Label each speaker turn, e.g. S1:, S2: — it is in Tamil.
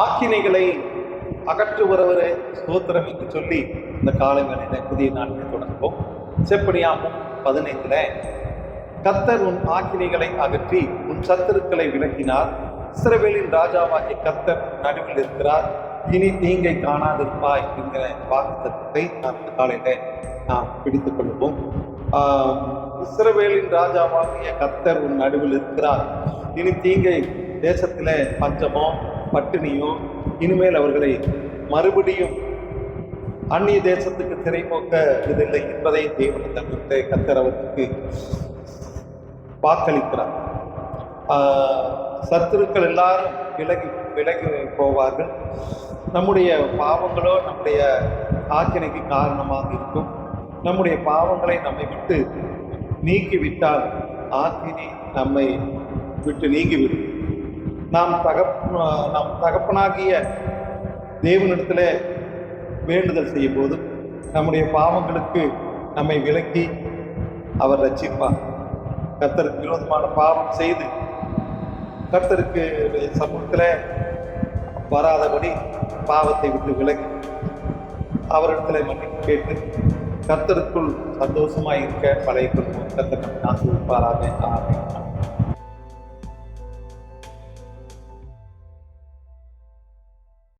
S1: ஆக்கினைகளை அகற்றுகிறவரே ஸ்தோத்திரம் என்று சொல்லி இந்த காலை வேளையில புதிய நாட்களை தொடங்குவோம். செப்பனியாமும் 15 கர்த்தர் உன் ஆக்கினைகளை அகற்றி உன் சத்துருக்களை விலக்கினார். இஸ்ரவேலின் ராஜாவாகிய கர்த்தர் நடுவில் இருக்கிறார், இனி தீங்கை காணாதிருப்பாய் என்கிற வாக்குத்தத்தத்தை அந்த காலையில நாம் பிடித்துக் கொள்வோம். இஸ்ரவேலின் ராஜாவாகிய கர்த்தர் உன் நடுவில் இருக்கிறார், இனி தீங்கை தேசத்திலே பஞ்சமோ பட்டினியோ இனிமேல் அவர்களை மறுபடியும் அந்நிய தேசத்துக்கு திரைபோக்க இதில்லை என்பதை தேவன் தன்னுடைய கர்த்தர் அவருக்கு வாக்களிக்கிறார். சத்துருக்கள் எல்லாரும் விலகி போவார்கள். நம்முடைய பாவங்களோ நம்முடைய ஆக்கினைக்கு காரணமாக இருக்கும். நம்முடைய பாவங்களை நம்மை விட்டு நீக்கிவிட்டால் ஆக்கினை நம்மை விட்டு நீங்கிவிடும். நாம் தகப்பனாகிய தேவனிடத்தில் வேண்டுதல் செய்யும் போது நம்முடைய பாவங்களுக்கு நம்மை விலக்கி அவர் ரட்சிப்பார். கர்த்தருக்கு விரோதமான பாவம் செய்து கர்த்தருக்கு சமூகத்தில் வராதபடி பாவத்தை விட்டு விலகி அவரிடத்தில் மன்னிப்பு கேட்டு கர்த்தருக்குள் சந்தோஷமாய் இருக்க பழைய கொள்வோம். கர்த்தர் நம்மை ஆசீர்வதிப்பாராக. ஆமென்.